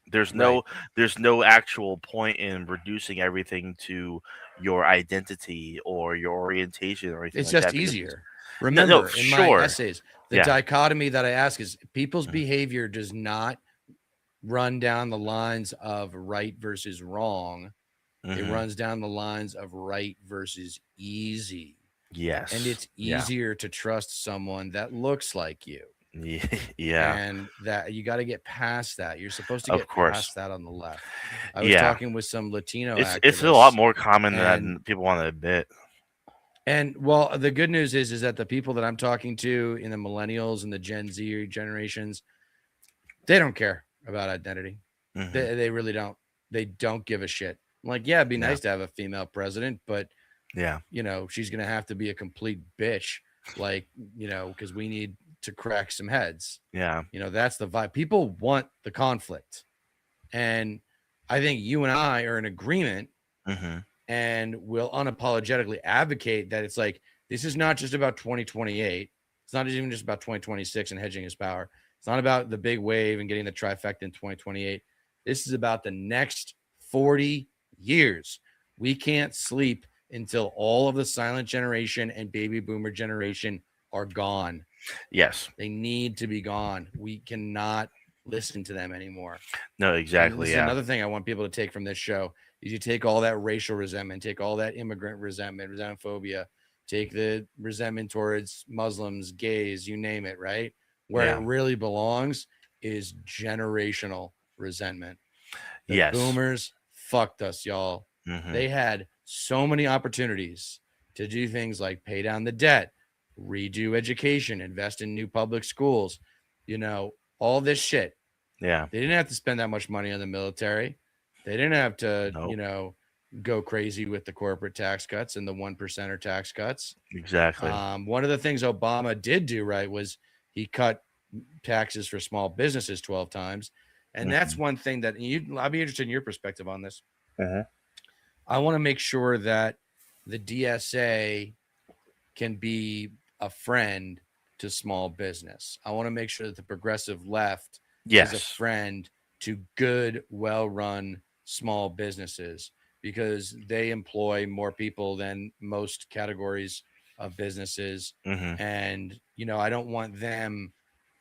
S3: There's
S2: Right.
S3: no there's no actual point in reducing everything to your identity or your orientation or anything
S2: It's
S3: like
S2: just
S3: that, because
S2: easier.
S3: no,
S2: Remember, in my
S3: sure.
S2: essays, the
S3: Yeah.
S2: dichotomy that I ask is people's
S3: Mhm.
S2: behavior does not run down the lines of right versus wrong. It
S3: Mhm.
S2: runs down the lines of right versus easy.
S3: Yes.
S2: And it's
S3: Yeah.
S2: easier to trust someone that looks like you.
S3: Yeah.
S2: And that you got to get past that. You're supposed to
S3: Of
S2: get
S3: course.
S2: past that on the left. I was
S3: Yeah.
S2: talking with some Latino
S3: It's a lot
S2: activists,
S3: more common
S2: and
S3: than people want to admit.
S2: and well, the good news is that the people that I'm talking to in the millennials and the Gen Z generations, they don't care about identity.
S3: Mhm.
S2: They really don't. They don't give a shit. I'm like, yeah, it'd be
S3: Yeah.
S2: nice to have a female president, but
S3: Yeah.
S2: you know, she's gonna have to be a complete bitch, like, you know, because we need to crack some heads.
S3: Yeah.
S2: You know, that's the vibe. People want the conflict. And I think you and I are in agreement,
S3: Mhm.
S2: and will unapologetically advocate that it's like, this is not just about 2028. It's not even just about 2026 and hedging his power. It's not about the big wave and getting the trifecta in 2028. This is about the next 40 years. We can't sleep until all of the silent generation and baby boomer generation are gone.
S3: Yes.
S2: They need to be gone. We cannot listen to them anymore.
S3: No,
S2: And
S3: exactly.
S2: this is
S3: Yeah.
S2: another thing I want people to take from this show is you take all that racial resentment, take all that immigrant resentment, resentphobia, take the resentment towards Muslims, gays, you name it, right? Where
S3: Yeah.
S2: it really belongs is generational resentment. The
S3: Yes.
S2: boomers fucked us, y'all.
S3: Mhm.
S2: They had so many opportunities to do things like pay down the debt, redo education, invest in new public schools, you know, all this shit.
S3: Yeah.
S2: They didn't have to spend that much money on the military. They didn't have to,
S3: Nope.
S2: you know, go crazy with the corporate tax cuts and the 1%er tax cuts.
S3: Exactly.
S2: One of the things Obama did do right was he cut taxes for small businesses 12 times. And that's one thing that I'll be interested in your perspective on this.
S3: Mhm.
S2: I want to make sure that the DSA can be a friend to small business. I want to make sure that the progressive left is a
S3: Yes.
S2: friend to good, well-run small businesses, because they employ more people than most categories of businesses.
S3: Mhm.
S2: And, you know, I don't want them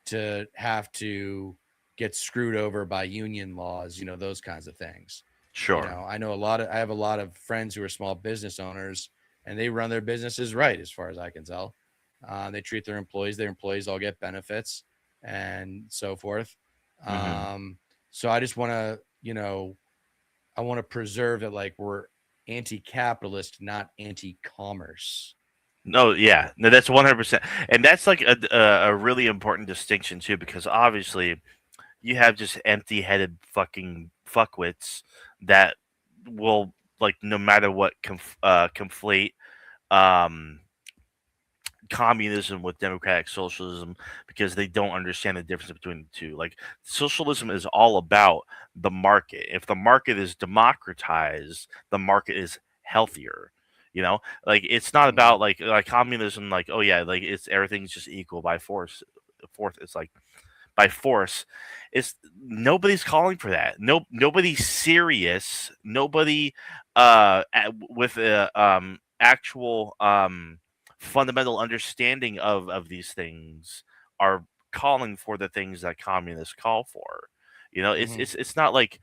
S2: to have to get screwed over by union laws, you know, those kinds of things.
S3: Sure.
S2: You know, I have a lot of friends who are small business owners, and they run their businesses right, as far as I can tell. They treat their employees all get benefits and so forth.
S3: Mhm.
S2: So I just want to, you know, I want to preserve that, like, we're anti-capitalist, not anti-commerce.
S3: No, yeah, no, that's 100%, and that's like a really important distinction too, because obviously you have just empty-headed fucking fuckwits that will like no matter what conflate um communism with democratic socialism because they don't understand the difference between the two. Like socialism is all about the market. If the market is democratized, the market is healthier. You know, like it's not about like communism. Like oh yeah, like it's everything's just equal by force. Fourth, it's like by force. It's nobody's calling for that. Nobody's serious. Nobody with a actual fundamental understanding of these things are calling for the things that communists call for. You know, it's not like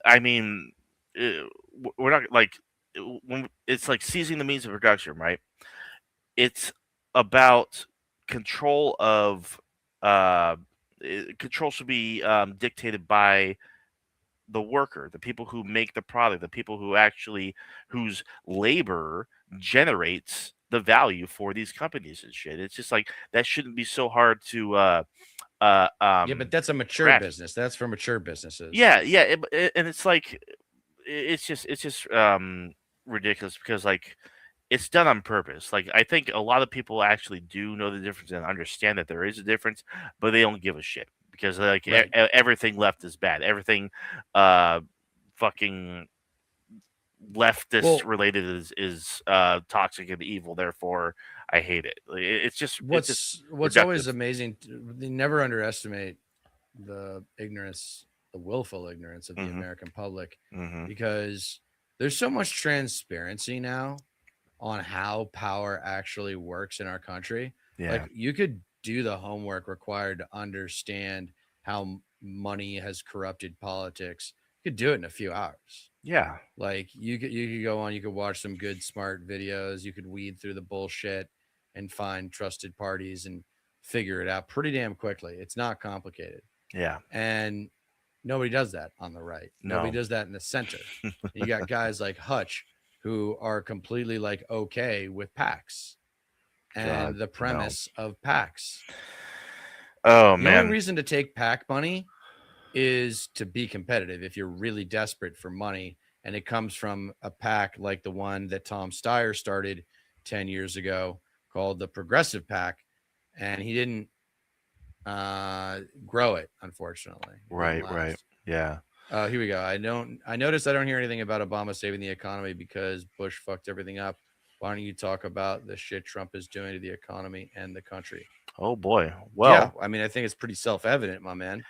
S3: I mean, we're not like when it's like seizing the means of production, right? It's about control of control should be dictated by the worker, the people who make the product, the people who actually whose labor generates the value for these companies and shit. It's just like that shouldn't be so hard to
S2: Yeah, but that's a mature
S3: grasp.
S2: business. That's for mature businesses.
S3: Yeah, yeah, and it's like it's just ridiculous because like it's done on purpose. Like I think a lot of people actually do know the difference and understand that there is a difference, but they don't give a shit because like
S2: Right.
S3: everything left is bad. Everything fucking leftist
S2: Well-
S3: related is toxic and evil. Therefore, I hate it. It's just
S2: What's always amazing, they never underestimate the ignorance, the willful ignorance of the
S3: Mhm.
S2: American public,
S3: hmm
S2: because there's so much transparency now on how power actually works in our country.
S3: Yeah.
S2: Like you could do the homework required to understand how money has corrupted politics. You could do it in a few hours.
S3: yeah.
S2: Like you could go on, you could watch some good smart videos, you could weed through the bullshit and find trusted parties and figure it out pretty damn quickly. It's not complicated.
S3: Yeah.
S2: And nobody does that on the right. Nobody
S3: No.
S2: does that in the center. You got guys like Hutch who are completely like okay with PACs and
S3: God,
S2: the
S3: no.
S2: premise of PACs.
S3: Oh
S2: The only
S3: man.
S2: reason to take PAC money is to be competitive. If you're really desperate for money and it comes from a PAC like the one that Tom Steyer started 10 years ago called the Progressive PAC, and he didn't grow it, unfortunately. It didn't
S3: Right. Right.
S2: last.
S3: Yeah.
S2: Here we go. I noticed I don't hear anything about Obama saving the economy because Bush fucked everything up. Why don't you talk about the shit Trump is doing to the economy and the country?
S3: Oh boy. Well.
S2: Yeah, I mean, I think it's pretty self-evident, my man.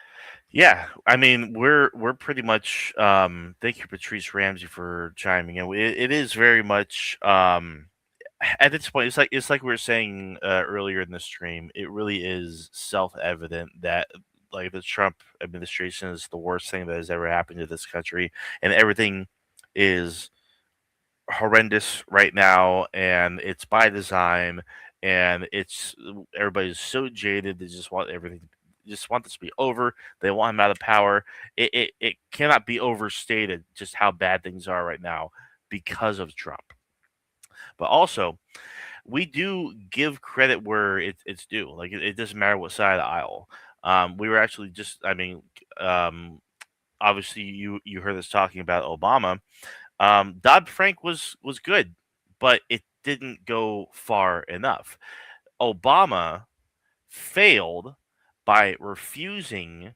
S3: Yeah, I mean we're pretty much thank you Patrice Ramsey for chiming in. It is very much at this point it's like we were saying earlier in the stream. It really is self-evident that like the Trump administration is the worst thing that has ever happened to this country and everything is horrendous right now and it's by design and it's everybody's so jaded they just want everything just want this to be over. They want him out of power. It cannot be overstated just how bad things are right now because of Trump. But also, we do give credit where it's due. Like it doesn't matter what side of the aisle. We were actually just, I mean, obviously you heard us talking about Obama. Dodd-Frank was good, but it didn't go far enough. Obama failed by refusing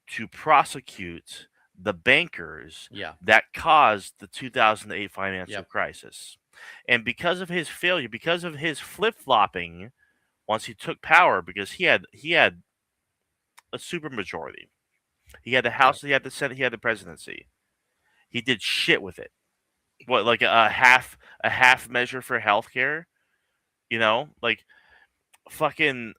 S3: to prosecute the bankers
S2: Yeah.
S3: that caused the 2008 financial
S2: Yep.
S3: crisis. And because of his failure, because of his flip-flopping once he took power, because he had a supermajority. He had the House, he had the Senate, he had the presidency. He did shit with it. What, like a half measure for healthcare? You know, like fucking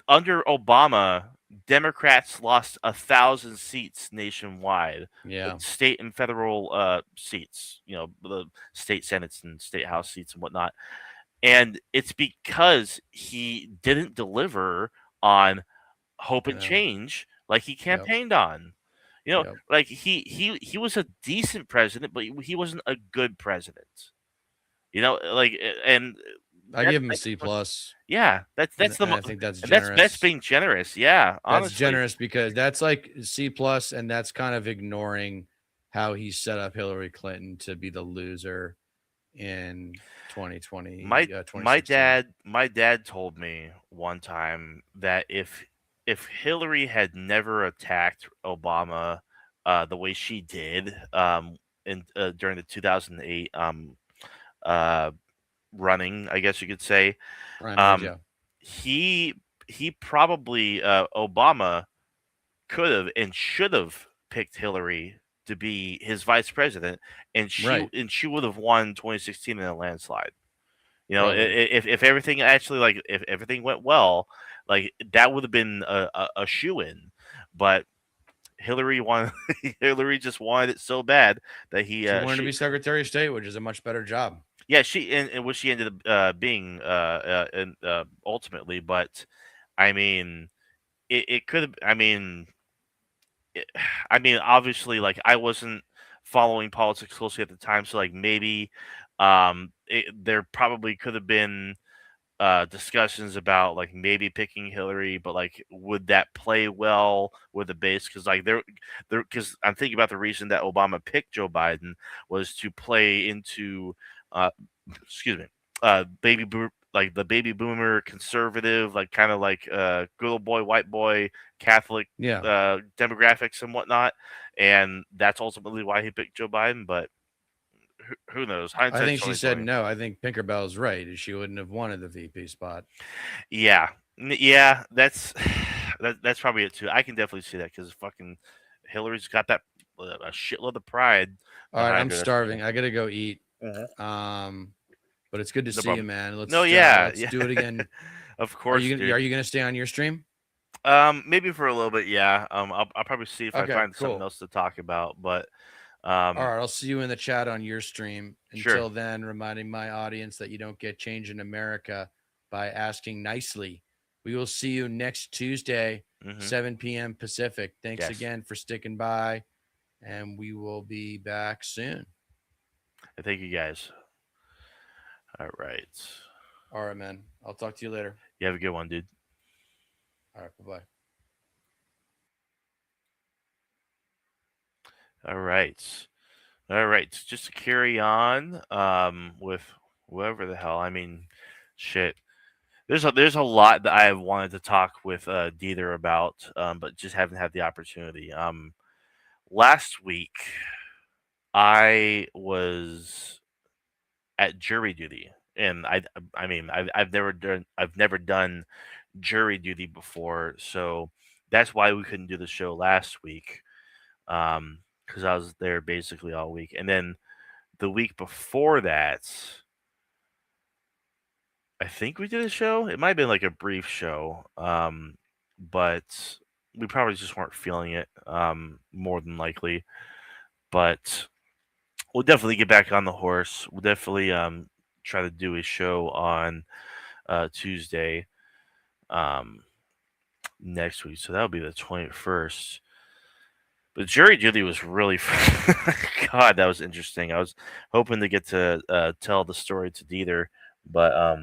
S3: under Obama, Democrats lost 1,000 seats nationwide,
S2: Yeah.
S3: state and federal seats. You know, the state senates and state house seats and whatnot. And it's because he didn't deliver on hope and
S2: Yeah.
S3: change like he campaigned on. You know,
S2: Yep.
S3: like he was a decent president, but he wasn't a good president. You know, and
S2: I
S3: that,
S2: give him a
S3: that's
S2: C plus.
S3: yeah, that's the
S2: And I think that's
S3: that's
S2: generous.
S3: being generous. Yeah,
S2: That's
S3: honestly.
S2: generous because that's like C plus, and that's kind of ignoring how he set up Hillary Clinton to be the loser in 2020.
S3: My
S2: 2016.
S3: my dad told me one time that if Hillary had never attacked Obama the way she did in during the 2008 uh running, I guess you could say,
S2: Primaries,
S3: um
S2: yeah.
S3: he probably Obama could have and should have picked Hillary to be his vice president, and
S2: Right.
S3: she would have won 2016 in a landslide. You know,
S2: Totally.
S3: if everything actually like if everything went well, like that would have been a shoe in, but Hillary wanted Hillary just wanted it so bad that
S2: She wanted to be Secretary of State, which is a much better job.
S3: yeah she and what she ended up being and ultimately, but I mean it could have it, I mean obviously like I wasn't following politics closely at the time, so like maybe there probably could have been discussions about like maybe picking Hillary, but like would that play well with the base? Because like because I'm thinking about the reason that Obama picked Joe Biden was to play into uh excuse me like the baby boomer conservative, like kind of like good old boy white boy Catholic
S2: Yeah.
S3: demographics and whatnot, and that's ultimately why he picked Joe Biden. But who knows?
S2: I
S3: Hindsight's
S2: think she said
S3: 20/20.
S2: no. I think Pinkerbell's right. She wouldn't have wanted the VP spot.
S3: Yeah, yeah, that's that's probably it too. I can definitely see that because fucking Hillary's got that a shitload of pride.
S2: All right,
S3: behind
S2: I'm
S3: her, that's for
S2: starving.
S3: sure.
S2: I gotta go eat.
S3: Mhm.
S2: But it's good to
S3: No
S2: see you,
S3: problem.
S2: man.
S3: No, yeah,
S2: Let's
S3: yeah.
S2: do it again.
S3: Of
S2: Are
S3: course,
S2: you
S3: dude.
S2: gonna stay on your stream?
S3: Maybe for a little bit, yeah. I'll probably see if I
S2: Okay,
S3: find something
S2: cool.
S3: else to talk about, but
S2: All right, I'll see you in the chat on your stream.
S3: Sure.
S2: Until then, reminding my audience that you don't get change in America by asking nicely. We will see you next Tuesday,
S3: Mhm.
S2: 7 p.m. Pacific. Thanks
S3: Yes.
S2: again for sticking by, and we will be back soon.
S3: Thank you guys. All right.
S2: All right, man. I'll talk to you later.
S3: You have a good one, dude.
S2: All right, bye-bye.
S3: All right. All right. Just to carry on with whoever the hell. I mean, shit. There's a lot that I have wanted to talk with Dieter about, but just haven't had the opportunity. Last week I was at jury duty, and I mean I've never done jury duty before, so that's why we couldn't do the show last week, because I was there basically all week, and then the week before that, I think we did a show. It might have been like a brief show, but we probably just weren't feeling it, more than likely. But we'll definitely get back on the horse. We'll definitely try to do a show on Tuesday next week. So that'll be the 21st. But jury duty was really God, that was interesting. I was hoping to get to tell the story to Dieter, but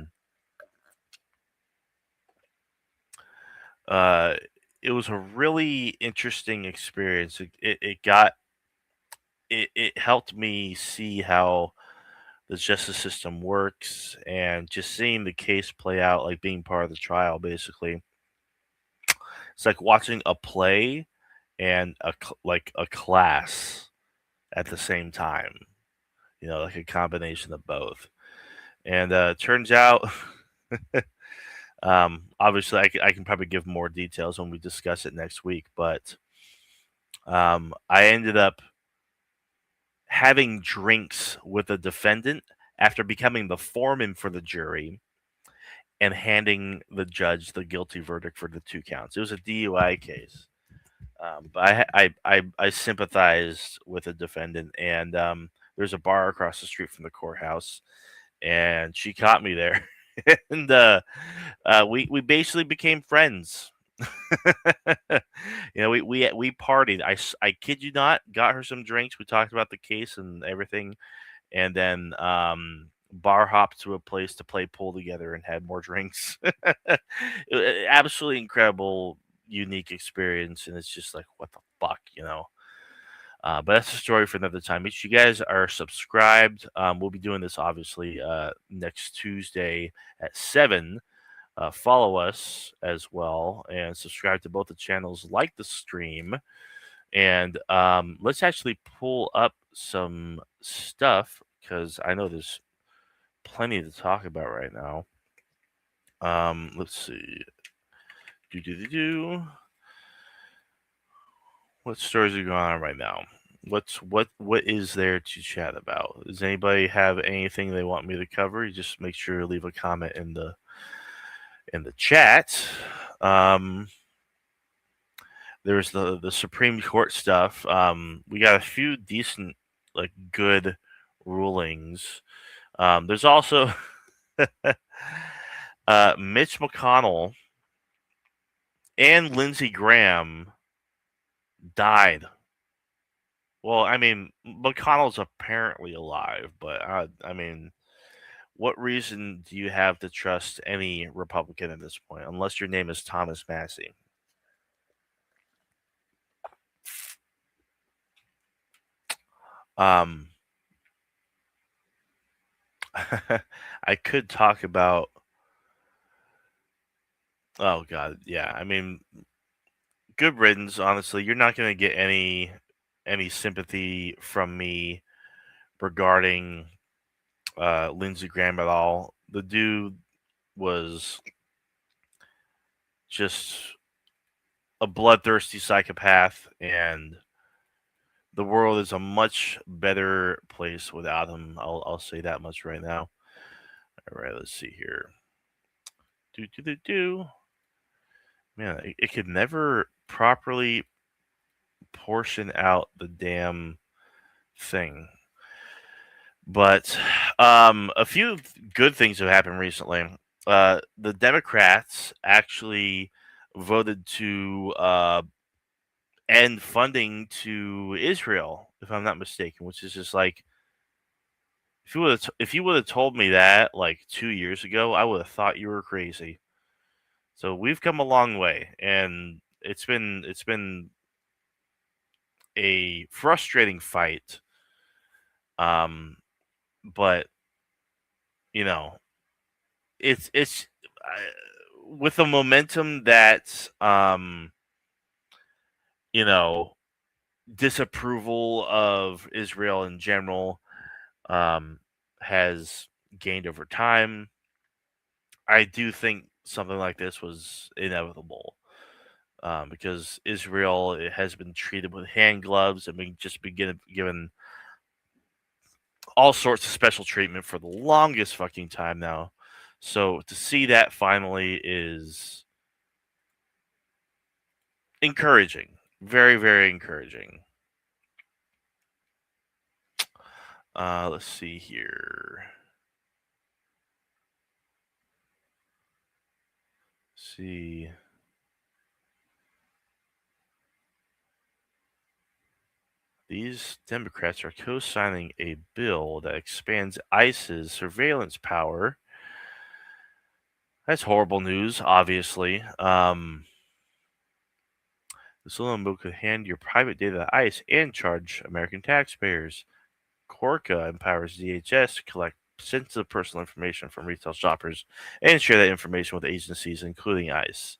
S3: it was a really interesting experience. It helped me see how the justice system works, and just seeing the case play out, like being part of the trial. Basically, it's like watching a play and like a class at the same time. You know, like a combination of both. And turns out, obviously, I can probably give more details when we discuss it next week. But I ended up having drinks with the defendant after becoming the foreman for the jury and handing the judge the guilty verdict for the 2 counts. It was a DUI case. But I sympathized with the defendant, and there's a bar across the street from the courthouse, and she caught me there, and we basically became friends. We partied. I kid you not, got her some drinks. We talked about the case and everything, and then bar hopped to a place to play pool together and had more drinks. Absolutely incredible, unique experience, and it's just like, what the fuck, you know. But that's a story for another time. Make sure you guys are subscribed. We'll be doing this obviously next Tuesday at 7. Follow us as well and subscribe to both the channels, like the stream. And let's actually pull up some stuff because I know there's plenty to talk about right now. Let's see. What stories are going on right now? What is there to chat about? Does anybody have anything they want me to cover? You just make sure to leave a comment in the chat. There's the Supreme Court stuff. We got a few decent, like, good rulings. There's also Mitch McConnell and Lindsey Graham died. Well, I mean, McConnell's apparently alive, but I mean, what reason do you have to trust any Republican at this point, unless your name is Thomas Massey? I could talk about. Oh God, yeah. I mean, good riddance. Honestly, you're not going to get any sympathy from me regarding Lindsey Graham at all. The dude was just a bloodthirsty psychopath, and the world is a much better place without him. I'll say that much right now. All right, let's see here. Man, it could never properly portion out the damn thing. But a few good things have happened recently. The Democrats actually voted to end funding to Israel, if I'm not mistaken, which is just like, if you would have told me that like 2 years ago, I would have thought you were crazy. So we've come a long way, and it's been a frustrating fight. But you know, it's with the momentum that you know, disapproval of Israel in general has gained over time. I do think something like this was inevitable because Israel has been treated with hand gloves and been given all sorts of special treatment for the longest fucking time now. So to see that finally is encouraging. Very, very encouraging. Let's see here. See. These Democrats are co-signing a bill that expands ICE's surveillance power. That's horrible news, obviously. This bill could hand your private data to ICE and charge American taxpayers. Corca empowers DHS to collect sensitive personal information from retail shoppers and share that information with agencies, including ICE.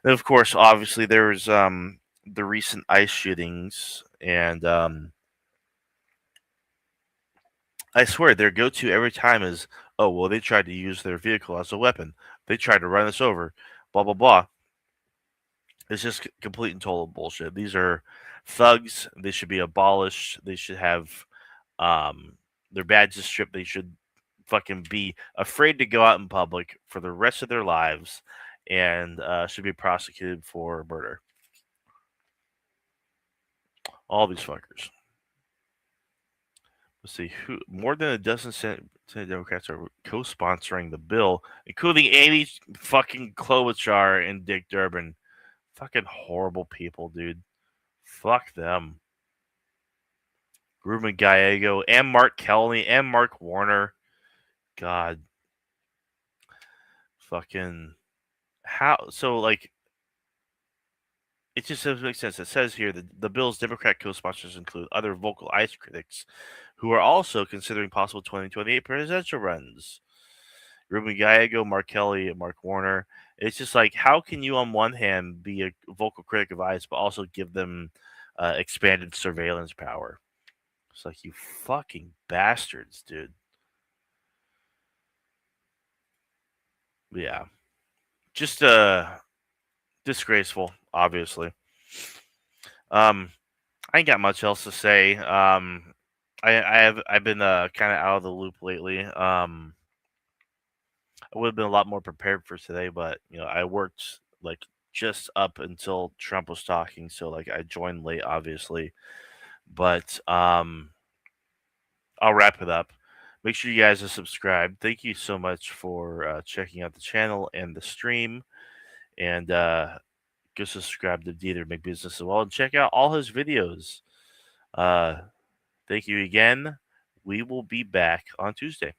S3: And of course, obviously, there was the recent ICE shootings, and I swear their go-to every time is, oh, well, they tried to use their vehicle as a weapon. They tried to run us over, blah, blah, blah. It's just complete and total bullshit. These are thugs. They should be abolished. They should have their badges stripped. They should fucking be afraid to go out in public for the rest of their lives, and should be prosecuted for murder. All these fuckers. Let's see, who more than a dozen Senate Democrats are co-sponsoring the bill, including Amy fucking Klobuchar and Dick Durbin. Fucking horrible people, dude. Fuck them. Ruben Gallego and Mark Kelly and Mark Warner. God. Fucking how? So, like, it just doesn't make sense. It says here that the bill's Democrat co-sponsors include other vocal ICE critics who are also considering possible 2028 presidential runs. Ruben Gallego, Mark Kelly, and Mark Warner. It's just like, how can you, on one hand, be a vocal critic of ICE, but also give them expanded surveillance power? It's like, you fucking bastards, dude. Yeah. Just disgraceful, obviously. I ain't got much else to say. I've been kind of out of the loop lately. I would have been a lot more prepared for today, but I worked like just up until Trump was talking, so like I joined late, obviously. But I'll wrap it up. Make sure you guys are subscribed. Thank you so much for checking out the channel and the stream, and go subscribe to Dieter McBusiness as well, and check out all his videos. Thank you again. We will be back on Tuesday.